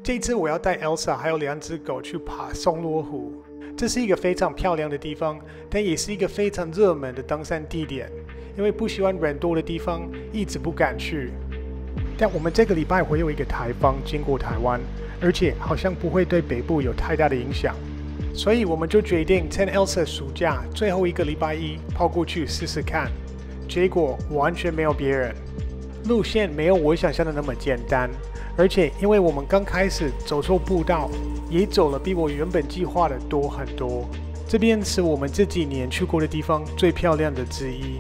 这次我要带 Elsa 还有2只狗去爬松罗湖，这是一个非常漂亮的地方，但也是一个非常热门的登山地点。因为不喜欢人多的地方，一直不敢去。但我们这个礼拜会有一个台风经过台湾，而且好像不会对北部有太大的影响，所以我们就决定趁 Elsa 暑假最后一个礼拜一跑过去试试看。结果完全没有别人，路线没有我想象的那么简单，而且因为我们刚开始走错步道，也走了比我原本计划的多很多。这边是我们这几年去过的地方最漂亮的之一。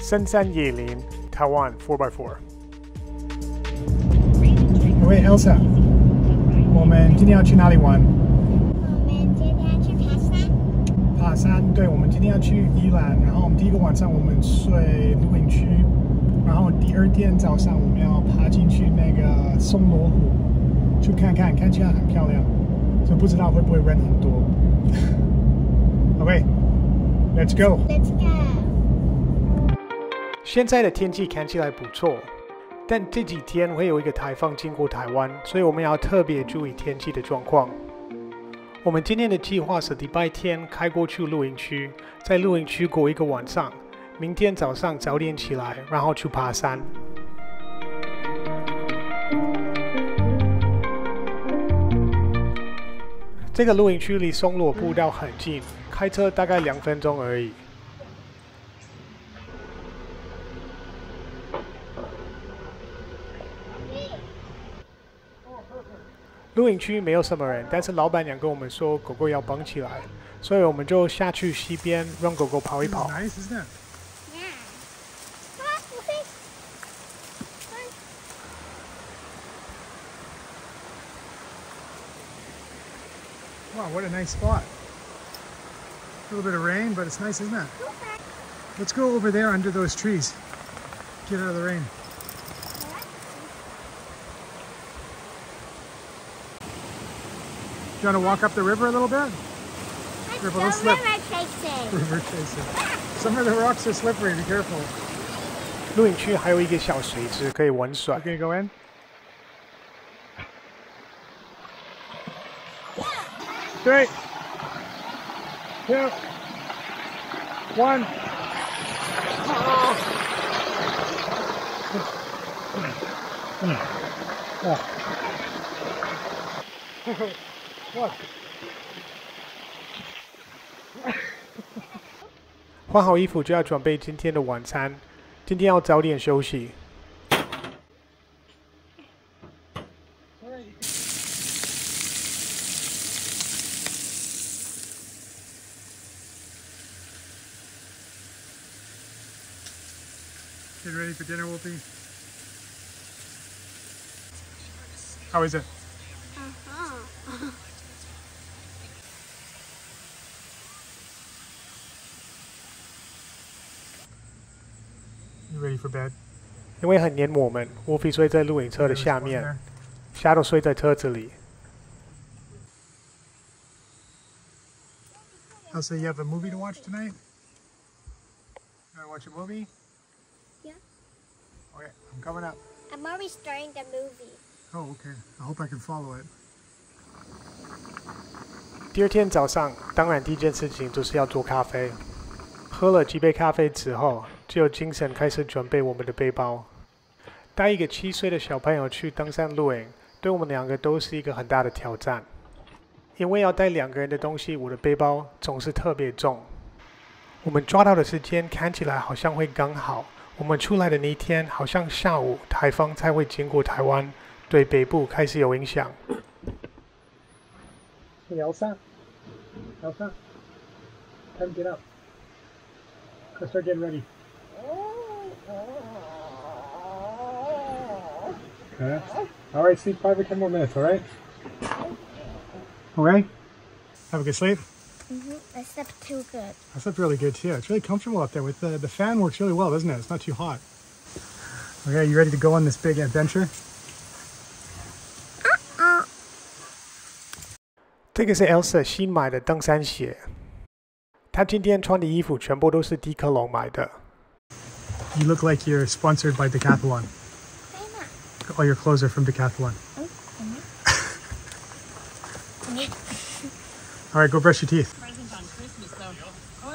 深山野林，台湾 4x4。喂 ，Elsa， 我们今天要去哪里玩？我们今天要去爬山。爬山，对，我们今天要去宜兰，然后我们第一个晚上我们睡露营区，然后第2天早上我们要爬进去那个松罗湖，去看看，看起来很漂亮，就不知道会不会人很多。OK，Let's go。Let's go。现在的天气看起来不错，但这几天会有一个台风经过台湾，所以我们要特别注意天气的状况。我们今天的计划是礼拜天开过去露营区，在露营区过一个晚上，明天早上早点起来，然后去爬山。这个露营区离松罗步道很近，开车大概2分钟而已。露营区没有什么人，但是老板娘跟我们说狗狗要绑起来，所以我们就下去溪边让狗狗跑一跑。Nice, isn't it? Yeah. Come on, Wolfie. Wow, what a nice spot. A little bit of rain, but it's nice, isn't it? Okay. Let's go over there under those trees. Get out of the rain. Do you want to walk up the river a little bit? Let's go river chasing. River chasing. Some of the rocks are slippery. Be careful. 露营区还有一个小水池可以玩耍。Okay, go in. 3, 2, 1. What? 换好衣服就要准备今天的晚餐。今天要早点休息。Get ready for dinner, Wolfie. How is it? You ready for bed? 因为很黏我们，Wolfie睡在露营车的下面，Shadow睡在车子里。Elsa, you have a movie to watch tonight? You want to watch a movie? Yeah. Okay, I'm coming up. I'm already starting the movie. Oh, okay. I hope I can follow it. 第2天早上，当然第一件事情就是要做咖啡。喝了几杯咖啡之后，就有精神开始准备我们的背包。带一个7岁的小朋友去登山露营，对我们2个都是一个很大的挑战。因为要带2个人的东西，我的背包总是特别重。我们抓到的时间看起来好像会刚好。我们出来的那一天，好像下午台风才会经过台湾，对北部开始有影响。Elsa, time to get up. Let's start getting ready. All right, sleep 5 or 10 more minutes, all right? All right? Have a good sleep? I slept too good. I slept really good too. It's really comfortable up there. With the fan works really well, doesn't it? It's not too hot. Okay, you ready to go on this big adventure? 这个是 Elsa 新买的登山鞋。她今天穿的衣服全部都是迪卡侬买的。You look like you're sponsored by Decathlon. All your clothes are from Decathlon. All right, go brush your teeth.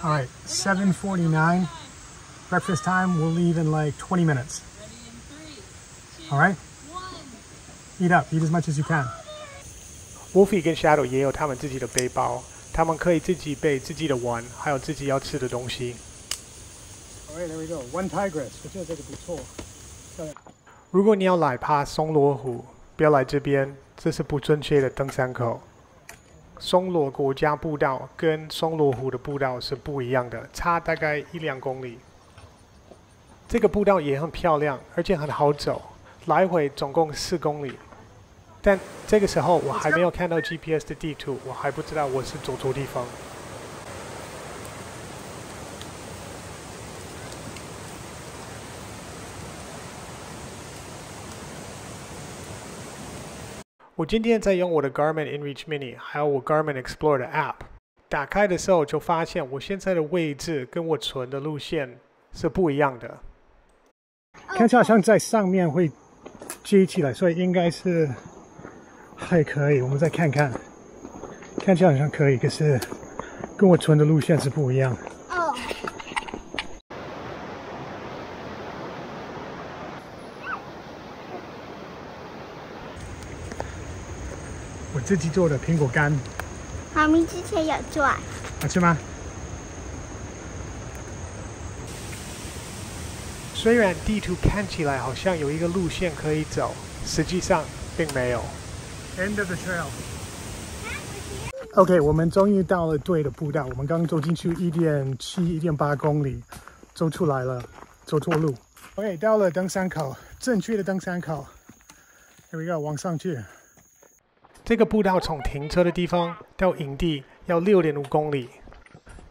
All right, 7:49. Breakfast time. We'll leave in like 20 minutes. All right? Eat up. Eat as much as you can. Wolfie 跟 Shadow 也有他们自己的背包，他们可以自己背自己的玩，还有自己要吃的东西。All right, there we go. One tigress. 我觉得这个不错。如果你要来爬松罗湖，不要来这边，这是不正确的登山口。松罗国家步道跟松罗湖的步道是不一样的，差大概1-2公里。这个步道也很漂亮，而且很好走，来回总共4公里。但这个时候我还没有看到 GPS 的地图，我还不知道我是走错地方。我今天在用我的 Garmin InReach Mini， 还有我 Garmin Explorer 的 App， 打开的时候就发现我现在的位置跟我存的路线是不一样的。看起来好像在上面会接起来，所以应该是还可以。我们再看看，看起来好像可以，可是跟我存的路线是不一样。我自己做的苹果干，妈咪之前有做，好吃吗？虽然地图看起来好像有一个路线可以走，实际上并没有。End of the trail. OK， 我们终于到了对的步道。我们刚走进去1.7、1.8公里，走出来了，走错路。OK， 到了登山口，正确的登山口。Here we go， 往上去。这个步道从停车的地方到营地要6.5公里，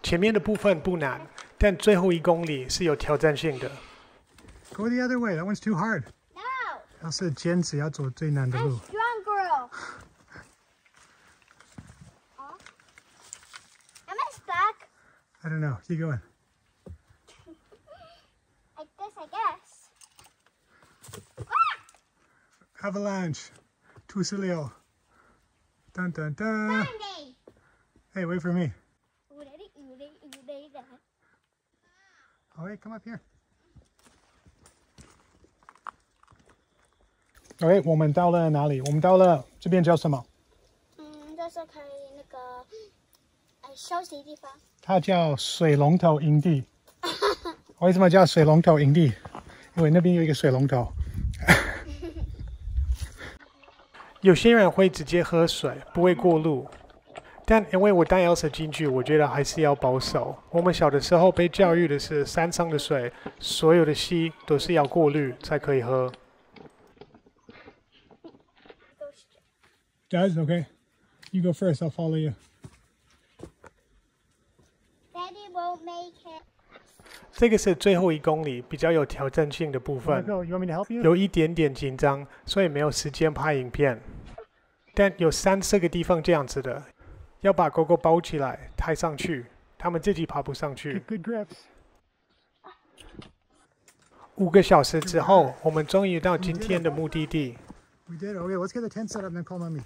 前面的部分不难，但最后1公里是有挑战性的。Go the other way. That one's too hard. No. 要是坚持要走最难的路。I'm strong girl. Am I stuck? I don't know. Keep going. Like this, I guess. Avalanche. Tusilio. Dun dun dun. Sunday. Hey, wait for me. All right, come up here. OK， 我们到了哪里？我们到了这边叫什么？就是可以那个休息的地方。它叫水龙头营地。为什么叫水龙头营地？因为那边有一个水龙头。有些人会直接喝水，不会过路。但因为我带 Elsa 进去，我觉得还是要保守。我们小的时候被教育的是，山上的水，所有的溪都是要过滤才可以喝。Does okay. You go first. I'll follow you. Daddy won't make it. 这个是最后1公里比较有挑战性的部分，有一点点紧张，所以没有时间拍影片。但有3-4个地方这样子的，要把狗狗包起来，抬上去，它们自己爬不上去。5个小时之后，我们终于到今天的目的地。We did. Okay, let's get the tent set up and then call mommy.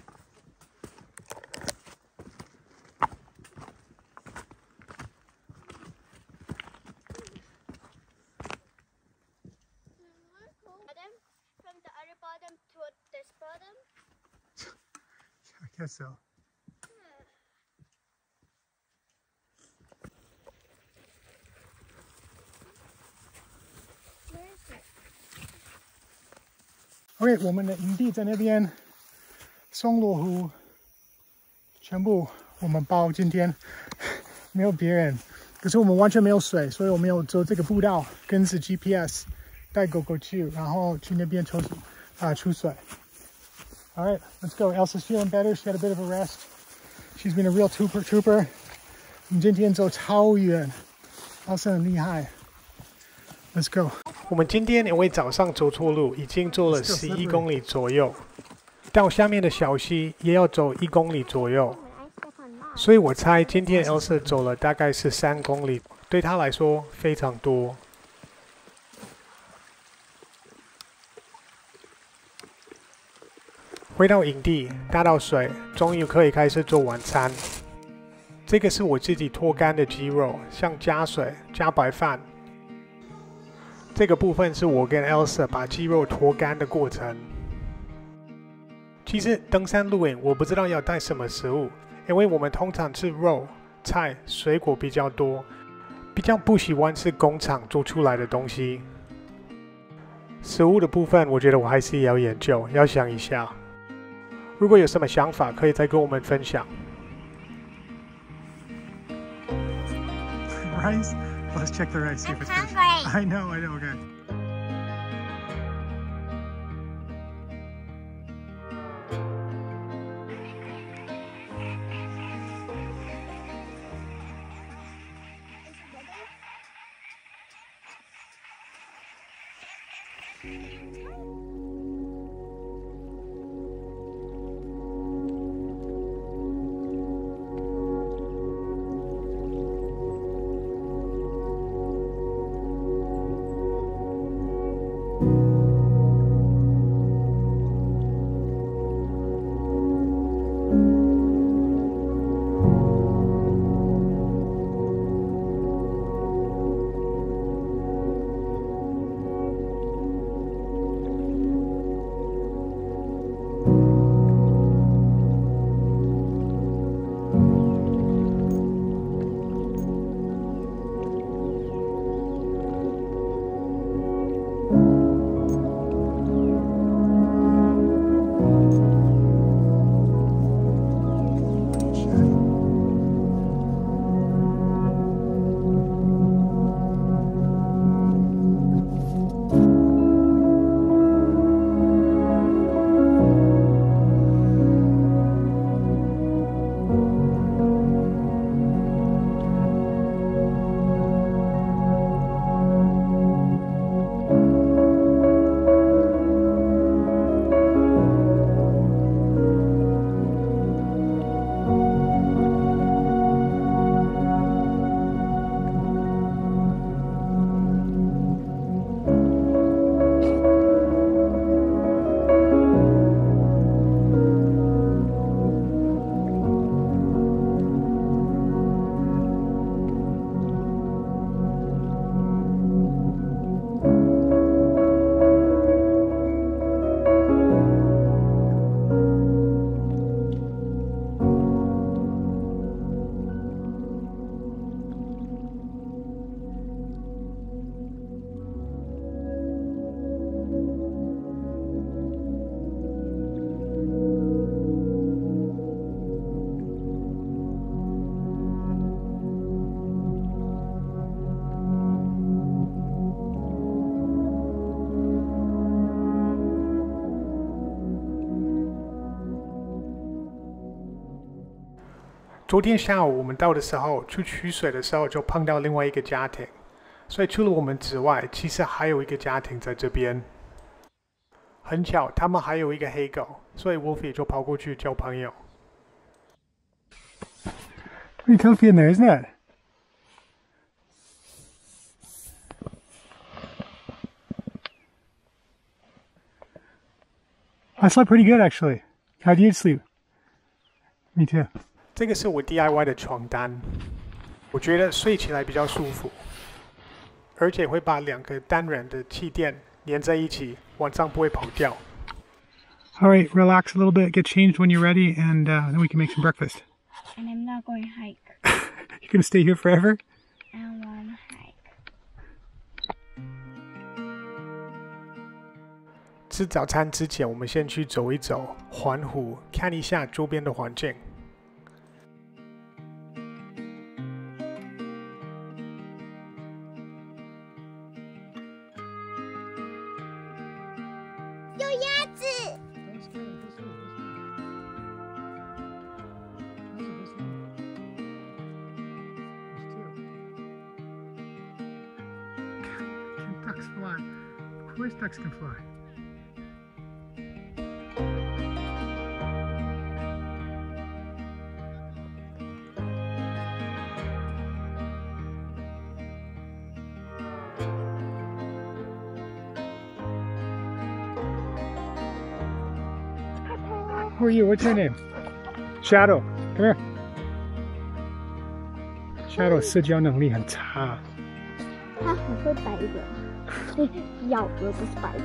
From the other bottom to this bottom? I guess so. Where is it? OK， 我们的营地在那边，松罗湖，全部我们包。今天没有别人，可是我们完全没有水，所以我们有走这个步道，跟着 GPS 带狗狗去，然后去那边出水。All right, let's go. Elsa's feeling better. She had a bit of a rest. She's been a real trooper. 我们今天走超远 ，Elsa 很厉害。Let's go. 我们今天因为早上走错路，已经走了11公里左右，到下面的小溪也要走1公里左右，所以我猜今天 Elsa 走了大概是3公里，对她来说非常多。回到营地，打到水，终于可以开始做晚餐。这个是我自己脱干的鸡肉，像加水、加白饭。这个部分是我跟 Elsa 把鸡肉脱干的过程。其实登山露营，我不知道要带什么食物，因为我们通常吃肉、菜、水果比较多，比较不喜欢吃工厂做出来的东西。食物的部分，我觉得我还是要研究，要想一下。如果有什么想法，可以再跟我们分享。Rice? Let's check the rice, see if it's good. I know, okay.昨天下午我们到的时候，去取水的时候就碰到另外一个家庭，所以除了我们之外，其实还有一个家庭在这边。很巧，他们还有一个黑狗，所以 Wolfie 就跑过去交朋友。Pretty comfy in there, isn't it? I slept pretty good actually. How do you sleep? Me too. 这个是我 DIY 的床单，我觉得睡起来比较舒服，而且会把2个单人的气垫连在一起，晚上不会跑掉。All right, relax a little bit, get changed when you're ready, and then we can make some breakfast. And I'm not going to hike. You're gonna stay here forever? I don't want to hike. 吃早餐之前，我们先去走一走环湖，看一下周边的环境。有鸭子。Ducks fly. Of course ducks can fly. Who are you? What's your name? Shadow. Come here. Shadow 社交能力很差。它很会摆着，咬着不是摆着。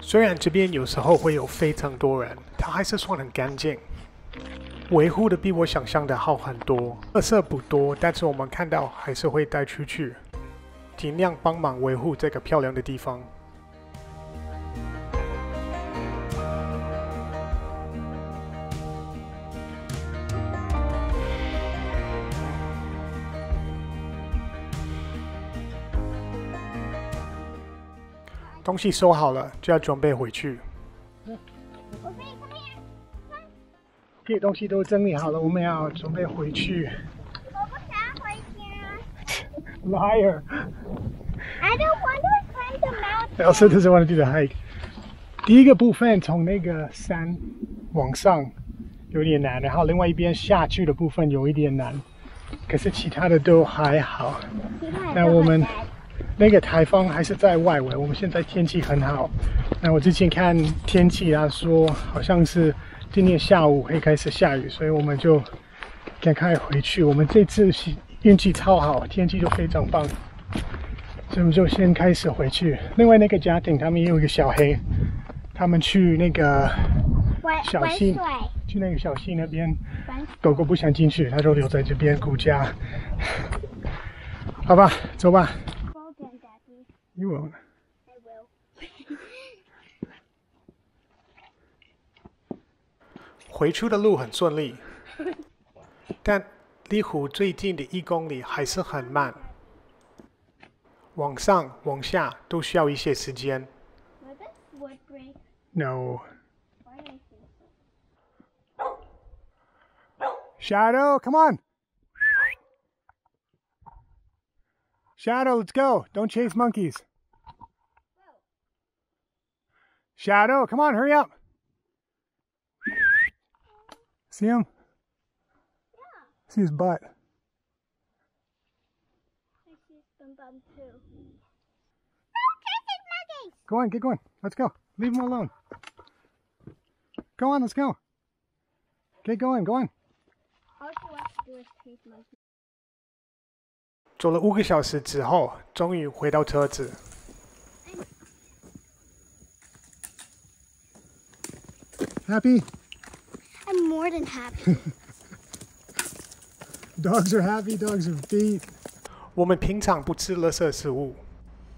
虽然这边有时候会有非常多人，它还是算很干净，维护的比我想象的好很多。垃圾不多，但是我们看到还是会带出去，尽量帮忙维护这个漂亮的地方。东西收好了，就要准备回去。OK， 东西都整理好了，我们要准备回去。我不想回家。Liar! I don't want to climb the mountain. I also doesn't want to do the hike. 第一个部分从那个山往上有点难，然后另外一边下去的部分有一点难，可是其他的都还好。那我们那个台风还是在外围，我们现在天气很好。那我之前看天气他说好像是今天下午会开始下雨，所以我们就赶快回去。我们这次运气超好，天气就非常棒，所以我们就先开始回去。另外那个家庭他们也有一个小黑，他们去那个小溪，去那个小溪那边，狗狗不想进去，他就留在这边顾家。好吧，走吧。You won't. I will. 回去的路很顺利，但离湖最近的1公里还是很慢，往上往下都需要一些时间。No. Shadow, come on. Shadow, let's go. Don't chase monkeys. Shadow, come on, hurry up. See him? Yeah. See his butt. I see some bum too. No chasing monkeys! Go on, get going. Let's go. Leave him alone. Go on, let's go. Get going, go on. All she wants to do is chase monkeys. 走了5个小时之后，终于回到车子。Happy? I'm more than happy. Dogs are happy, dogs are beat. 我们平常不吃垃圾食物，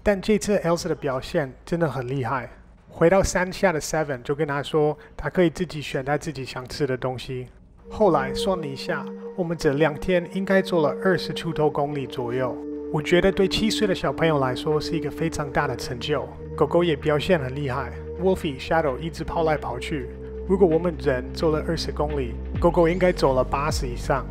但这次 Elsa 的表现真的很厉害。回到山下的 Seven 就跟他说，他可以自己选他自己想吃的东西。后来算了一下，我们这2天应该做了20出头公里左右。我觉得对7岁的小朋友来说是一个非常大的成就。狗狗也表现很厉害 ，Wolfie、Shadow 一直跑来跑去。如果我们人走了20公里，狗狗应该走了80以上。